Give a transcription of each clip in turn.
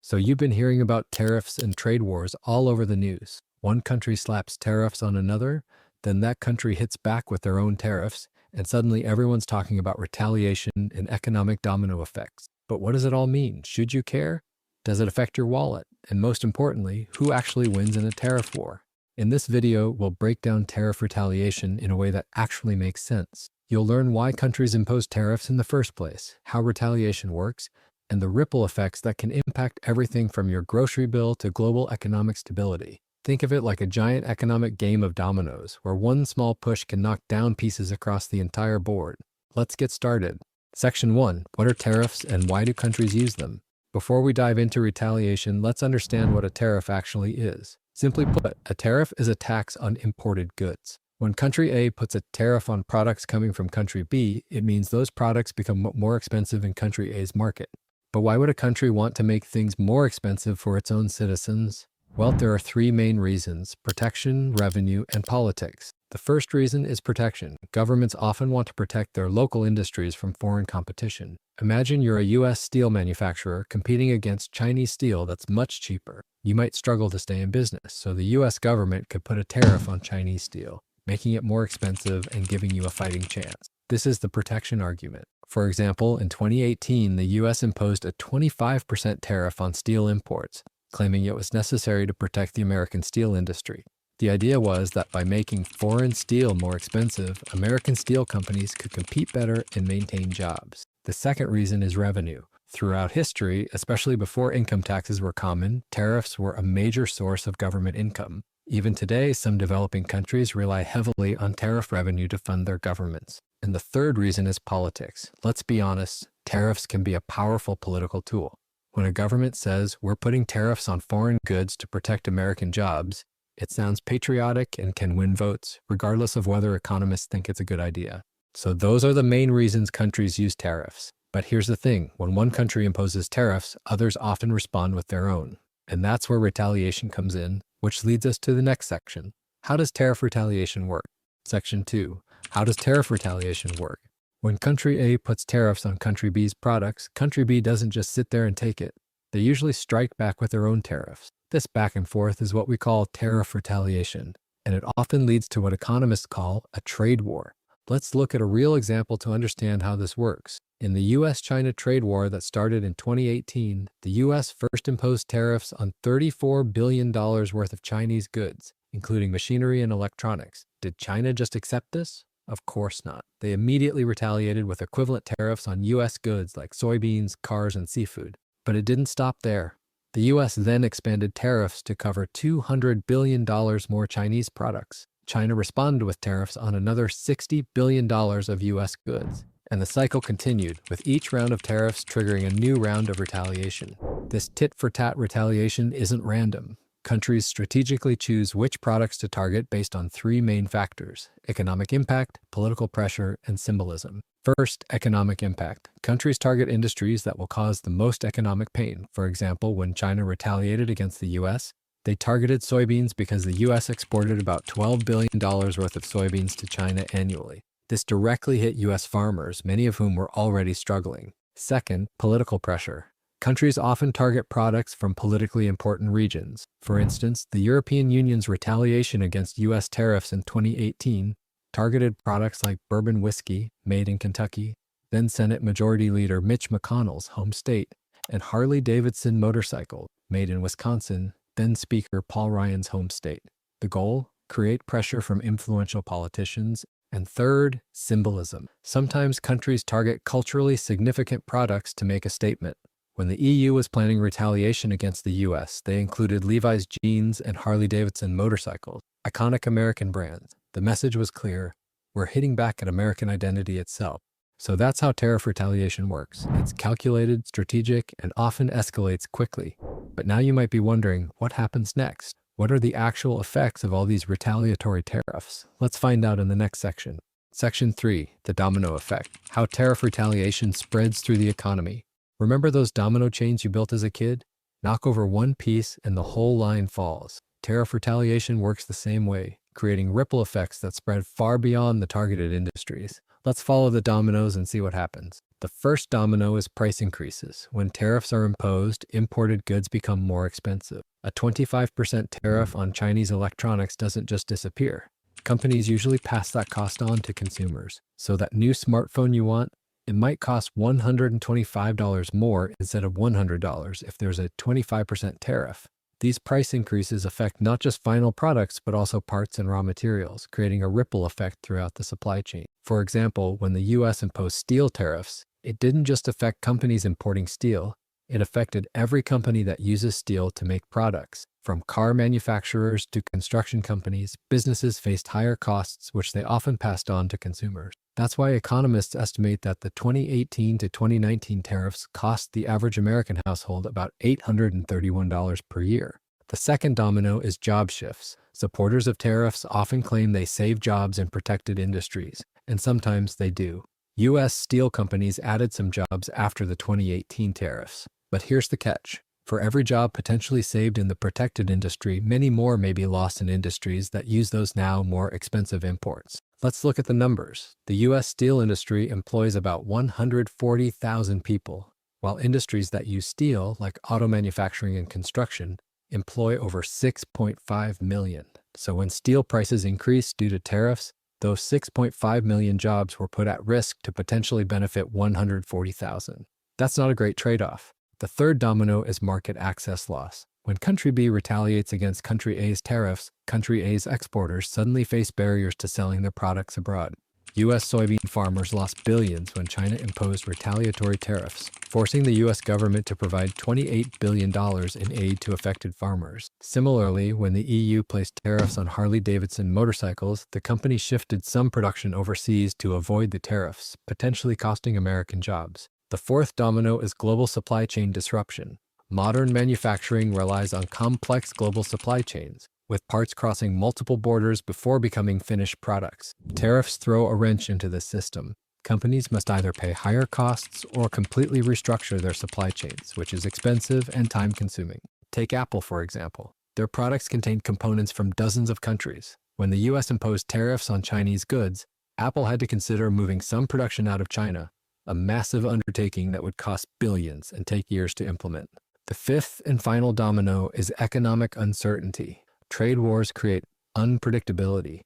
So you've been hearing about tariffs and trade wars all over the news. One country slaps tariffs on another, then that country hits back with their own tariffs, and suddenly everyone's talking about retaliation and economic domino effects. But what does it all mean? Should you care? Does it affect your wallet? And most importantly, who actually wins in a tariff war? In this video, we'll break down tariff retaliation in a way that actually makes sense. You'll learn why countries impose tariffs in the first place, how retaliation works, and the ripple effects that can impact everything from your grocery bill to global economic stability. Think of it like a giant economic game of dominoes, where one small push can knock down pieces across the entire board. Let's get started. Section 1. What are tariffs and why do countries use them? Before we dive into retaliation, let's understand what a tariff actually is. Simply put, a tariff is a tax on imported goods. When country A puts a tariff on products coming from country B, it means those products become more expensive in country A's market. But why would a country want to make things more expensive for its own citizens? Well, there are three main reasons: protection, revenue, and politics. The first reason is protection. Governments often want to protect their local industries from foreign competition. Imagine you're a U.S. steel manufacturer competing against Chinese steel that's much cheaper. You might struggle to stay in business, so the U.S. government could put a tariff on Chinese steel, making it more expensive and giving you a fighting chance. This is the protection argument. For example, in 2018, the U.S. imposed a 25% tariff on steel imports, claiming it was necessary to protect the American steel industry. The idea was that by making foreign steel more expensive, American steel companies could compete better and maintain jobs. The second reason is revenue. Throughout history, especially before income taxes were common, tariffs were a major source of government income. Even today, some developing countries rely heavily on tariff revenue to fund their governments. And the third reason is politics. Let's be honest, tariffs can be a powerful political tool. When a government says, we're putting tariffs on foreign goods to protect American jobs, it sounds patriotic and can win votes, regardless of whether economists think it's a good idea. So those are the main reasons countries use tariffs. But here's the thing, when one country imposes tariffs, others often respond with their own. And that's where retaliation comes in, which leads us to the next section. How does tariff retaliation work? Section 2. How does tariff retaliation work? When country A puts tariffs on country B's products, country B doesn't just sit there and take it. They usually strike back with their own tariffs. This back and forth is what we call tariff retaliation, and it often leads to what economists call a trade war. Let's look at a real example to understand how this works. In the U.S.-China trade war that started in 2018, the U.S. first imposed tariffs on $34 billion worth of Chinese goods, including machinery and electronics. Did China just accept this? Of course not. They immediately retaliated with equivalent tariffs on U.S. goods like soybeans, cars, and seafood. But it didn't stop there. The U.S. then expanded tariffs to cover $200 billion more Chinese products. China responded with tariffs on another $60 billion of U.S. goods. And the cycle continued, with each round of tariffs triggering a new round of retaliation. This tit-for-tat retaliation isn't random. Countries strategically choose which products to target based on three main factors: economic impact, political pressure, and symbolism. First, economic impact. Countries target industries that will cause the most economic pain. For example, when China retaliated against the U.S., they targeted soybeans because the U.S. exported about $12 billion worth of soybeans to China annually. This directly hit U.S. farmers, many of whom were already struggling. Second, political pressure. Countries often target products from politically important regions. For instance, the European Union's retaliation against U.S. tariffs in 2018 targeted products like bourbon whiskey, made in Kentucky, then Senate Majority Leader Mitch McConnell's home state, and Harley-Davidson motorcycle, made in Wisconsin, then Speaker Paul Ryan's home state. The goal? Create pressure from influential politicians. And third, symbolism. Sometimes countries target culturally significant products to make a statement. When the EU was planning retaliation against the US, they included Levi's jeans and Harley-Davidson motorcycles, iconic American brands. The message was clear: we're hitting back at American identity itself. So that's how tariff retaliation works. It's calculated, strategic, and often escalates quickly. But now you might be wondering, what happens next? What are the actual effects of all these retaliatory tariffs? Let's find out in the next section. Section 3, the domino effect. How tariff retaliation spreads through the economy. Remember those domino chains you built as a kid? Knock over one piece and the whole line falls. Tariff retaliation works the same way, creating ripple effects that spread far beyond the targeted industries. Let's follow the dominoes and see what happens. The first domino is price increases. When tariffs are imposed, imported goods become more expensive. A 25% tariff on Chinese electronics doesn't just disappear. Companies usually pass that cost on to consumers. So that new smartphone you want, it might cost $125 more instead of $100 if there's a 25% tariff. These price increases affect not just final products, but also parts and raw materials, creating a ripple effect throughout the supply chain. For example, when the US imposed steel tariffs, it didn't just affect companies importing steel, it affected every company that uses steel to make products. From car manufacturers to construction companies, businesses faced higher costs, which they often passed on to consumers. That's why economists estimate that the 2018 to 2019 tariffs cost the average American household about $831 per year. The second domino is job shifts. Supporters of tariffs often claim they save jobs in protected industries, and sometimes they do. U.S. steel companies added some jobs after the 2018 tariffs. But here's the catch. For every job potentially saved in the protected industry, many more may be lost in industries that use those now more expensive imports. Let's look at the numbers. The U.S. steel industry employs about 140,000 people, while industries that use steel, like auto manufacturing and construction, employ over 6.5 million. So when steel prices increase due to tariffs, those 6.5 million jobs were put at risk to potentially benefit 140,000. That's not a great trade-off. The third domino is market access loss. When country B retaliates against country A's tariffs, country A's exporters suddenly face barriers to selling their products abroad. U.S. soybean farmers lost billions when China imposed retaliatory tariffs, forcing the U.S. government to provide $28 billion in aid to affected farmers. Similarly, when the EU placed tariffs on Harley-Davidson motorcycles, the company shifted some production overseas to avoid the tariffs, potentially costing American jobs. The fourth domino is global supply chain disruption. Modern manufacturing relies on complex global supply chains, with parts crossing multiple borders before becoming finished products. Tariffs throw a wrench into this system. Companies must either pay higher costs or completely restructure their supply chains, which is expensive and time-consuming. Take Apple, for example. Their products contain components from dozens of countries. When the U.S. imposed tariffs on Chinese goods, Apple had to consider moving some production out of China, a massive undertaking that would cost billions and take years to implement. The fifth and final domino is economic uncertainty. Trade wars create unpredictability,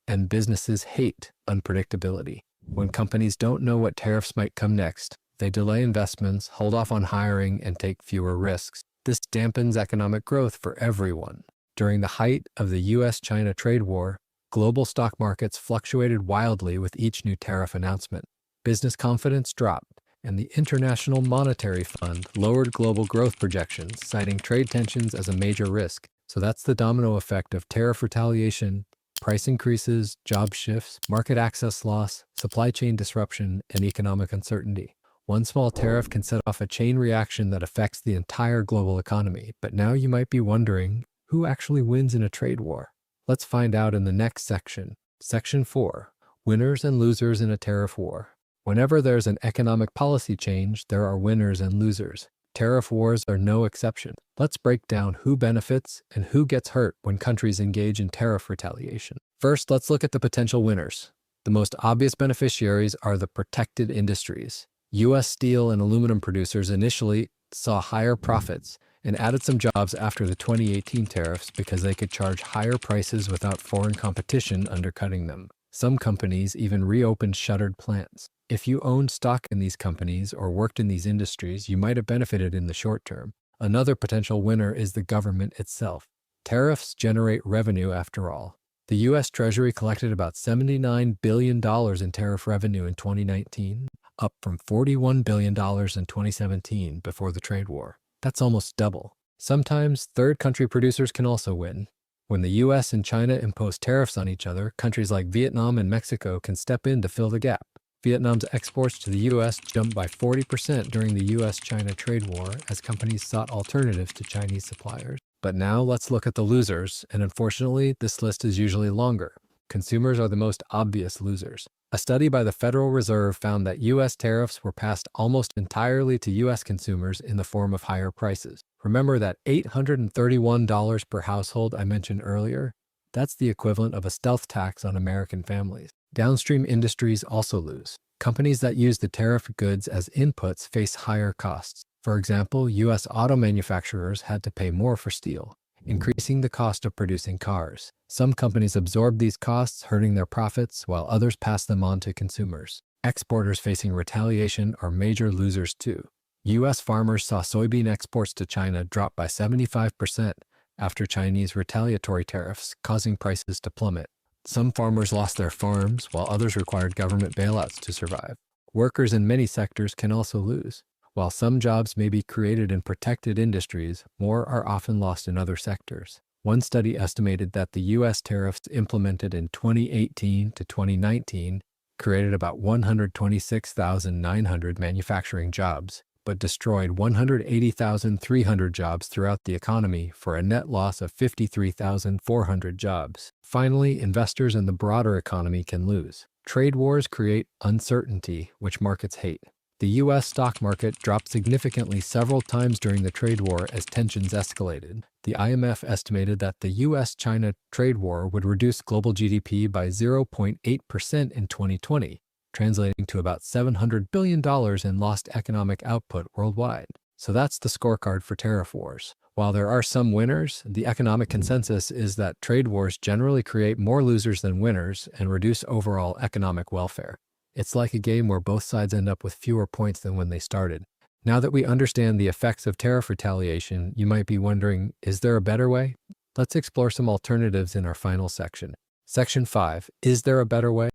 and businesses hate unpredictability. When companies don't know what tariffs might come next, they delay investments, hold off on hiring, and take fewer risks. This dampens economic growth for everyone. During the height of the U.S.-China trade war, global stock markets fluctuated wildly with each new tariff announcement. Business confidence dropped, and the International Monetary Fund lowered global growth projections, citing trade tensions as a major risk. So that's the domino effect of tariff retaliation, price increases, job shifts, market access loss, supply chain disruption, and economic uncertainty. One small tariff can set off a chain reaction that affects the entire global economy. But now you might be wondering, who actually wins in a trade war? Let's find out in the next section. Section 4. Winners and losers in a tariff war. Whenever there's an economic policy change, there are winners and losers. Tariff wars are no exception. Let's break down who benefits and who gets hurt when countries engage in tariff retaliation. First, let's look at the potential winners. The most obvious beneficiaries are the protected industries. U.S. steel and aluminum producers initially saw higher profits and added some jobs after the 2018 tariffs because they could charge higher prices without foreign competition undercutting them. Some companies even reopened shuttered plants. If you owned stock in these companies or worked in these industries, you might have benefited in the short term. Another potential winner is the government itself. Tariffs generate revenue after all. The U.S. Treasury collected about $79 billion in tariff revenue in 2019, up from $41 billion in 2017 before the trade war. That's almost double. Sometimes third country producers can also win. When the U.S. and China impose tariffs on each other, countries like Vietnam and Mexico can step in to fill the gap. Vietnam's exports to the U.S. jumped by 40% during the U.S.-China trade war as companies sought alternatives to Chinese suppliers. But now let's look at the losers, and unfortunately, this list is usually longer. Consumers are the most obvious losers. A study by the Federal Reserve found that U.S. tariffs were passed almost entirely to U.S. consumers in the form of higher prices. Remember that $831 per household I mentioned earlier? That's the equivalent of a stealth tax on American families. Downstream industries also lose. Companies that use the tariff goods as inputs face higher costs. For example, U.S. auto manufacturers had to pay more for steel, increasing the cost of producing cars. Some companies absorb these costs, hurting their profits, while others pass them on to consumers. Exporters facing retaliation are major losers too. U.S. farmers saw soybean exports to China drop by 75% after Chinese retaliatory tariffs, causing prices to plummet. Some farmers lost their farms, while others required government bailouts to survive. Workers in many sectors can also lose. While some jobs may be created in protected industries, more are often lost in other sectors. One study estimated that the U.S. tariffs implemented in 2018 to 2019 created about 126,900 manufacturing jobs, but destroyed 180,300 jobs throughout the economy for a net loss of 53,400 jobs. Finally, investors in the broader economy can lose. Trade wars create uncertainty, which markets hate. The U.S. stock market dropped significantly several times during the trade war as tensions escalated. The IMF estimated that the U.S.-China trade war would reduce global GDP by 0.8% in 2020, translating to about $700 billion in lost economic output worldwide. So that's the scorecard for tariff wars. While there are some winners, the economic consensus is that trade wars generally create more losers than winners and reduce overall economic welfare. It's like a game where both sides end up with fewer points than when they started. Now that we understand the effects of tariff retaliation, you might be wondering, is there a better way? Let's explore some alternatives in our final section. Section 5, is there a better way?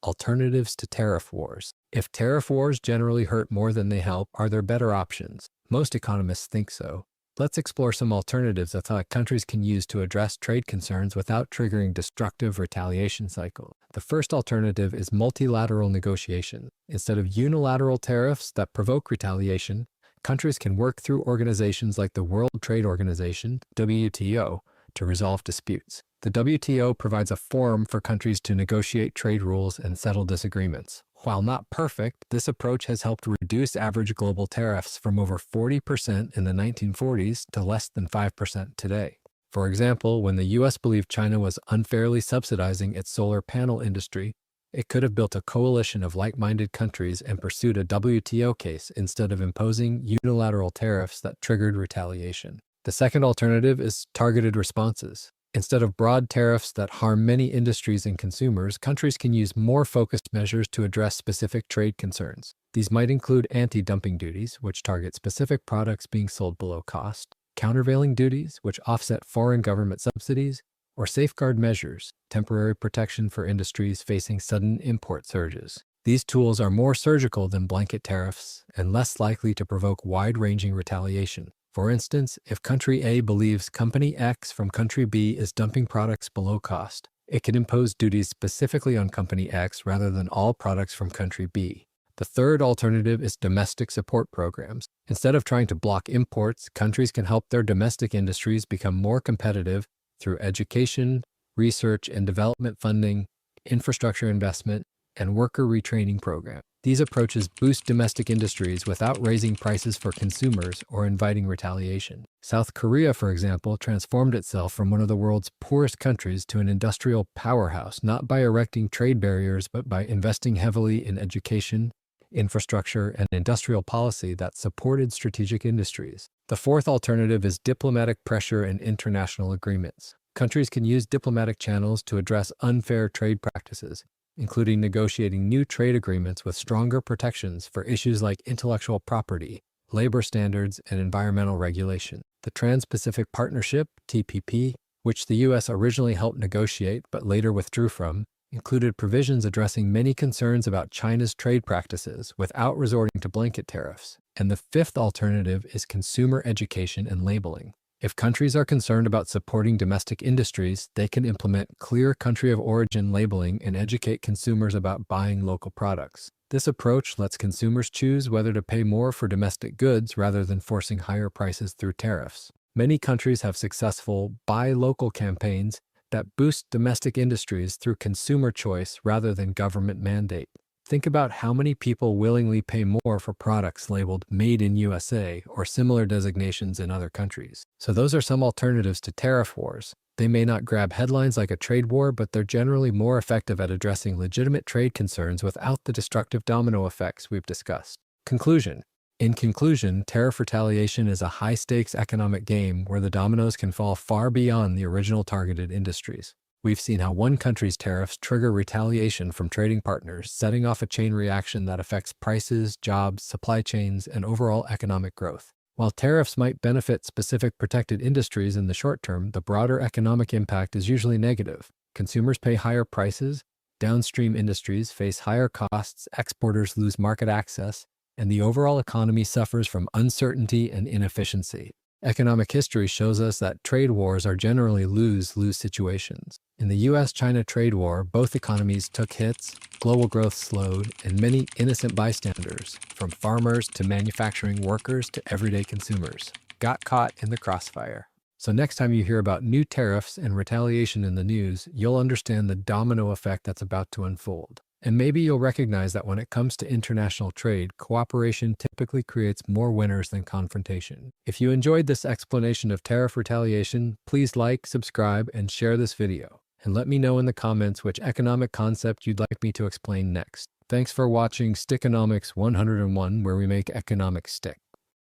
Alternatives to tariff wars. If tariff wars generally hurt more than they help, are there better options? Most economists think so. Let's explore some alternatives that countries can use to address trade concerns without triggering destructive retaliation cycles. The first alternative is multilateral negotiation. Instead of unilateral tariffs that provoke retaliation, countries can work through organizations like the World Trade Organization, WTO, to resolve disputes. The WTO provides a forum for countries to negotiate trade rules and settle disagreements. While not perfect, this approach has helped reduce average global tariffs from over 40% in the 1940s to less than 5% today. For example, when the U.S. believed China was unfairly subsidizing its solar panel industry, it could have built a coalition of like-minded countries and pursued a WTO case instead of imposing unilateral tariffs that triggered retaliation. The second alternative is targeted responses. Instead of broad tariffs that harm many industries and consumers, countries can use more focused measures to address specific trade concerns. These might include anti-dumping duties, which target specific products being sold below cost, countervailing duties, which offset foreign government subsidies, or safeguard measures, temporary protection for industries facing sudden import surges. These tools are more surgical than blanket tariffs and less likely to provoke wide-ranging retaliation. For instance, if country A believes company X from country B is dumping products below cost, it can impose duties specifically on company X rather than all products from country B. The third alternative is domestic support programs. Instead of trying to block imports, countries can help their domestic industries become more competitive through education, research and development funding, infrastructure investment, and worker retraining programs. These approaches boost domestic industries without raising prices for consumers or inviting retaliation. South Korea, for example, transformed itself from one of the world's poorest countries to an industrial powerhouse, not by erecting trade barriers, but by investing heavily in education, infrastructure, and industrial policy that supported strategic industries. The fourth alternative is diplomatic pressure and international agreements. Countries can use diplomatic channels to address unfair trade practices, including negotiating new trade agreements with stronger protections for issues like intellectual property, labor standards, and environmental regulation. The Trans-Pacific Partnership, TPP, which the U.S. originally helped negotiate but later withdrew from, included provisions addressing many concerns about China's trade practices without resorting to blanket tariffs. And the fifth alternative is consumer education and labeling. If countries are concerned about supporting domestic industries, they can implement clear country of origin labeling and educate consumers about buying local products. This approach lets consumers choose whether to pay more for domestic goods rather than forcing higher prices through tariffs. Many countries have successful buy local campaigns that boost domestic industries through consumer choice rather than government mandate. Think about how many people willingly pay more for products labeled Made in USA or similar designations in other countries. So those are some alternatives to tariff wars. They may not grab headlines like a trade war, but they're generally more effective at addressing legitimate trade concerns without the destructive domino effects we've discussed. Conclusion. In conclusion, tariff retaliation is a high-stakes economic game where the dominoes can fall far beyond the original targeted industries. We've seen how one country's tariffs trigger retaliation from trading partners, setting off a chain reaction that affects prices, jobs, supply chains, and overall economic growth. While tariffs might benefit specific protected industries in the short term, the broader economic impact is usually negative. Consumers pay higher prices, downstream industries face higher costs, exporters lose market access, and the overall economy suffers from uncertainty and inefficiency. Economic history shows us that trade wars are generally lose-lose situations. In the US-China trade war, both economies took hits, global growth slowed, and many innocent bystanders, from farmers to manufacturing workers to everyday consumers, got caught in the crossfire. So next time you hear about new tariffs and retaliation in the news, you'll understand the domino effect that's about to unfold. And maybe you'll recognize that when it comes to international trade, cooperation typically creates more winners than confrontation. If you enjoyed this explanation of tariff retaliation, please like, subscribe, and share this video. And let me know in the comments which economic concept you'd like me to explain next. Thanks for watching Stickonomics 101, where we make economics stick.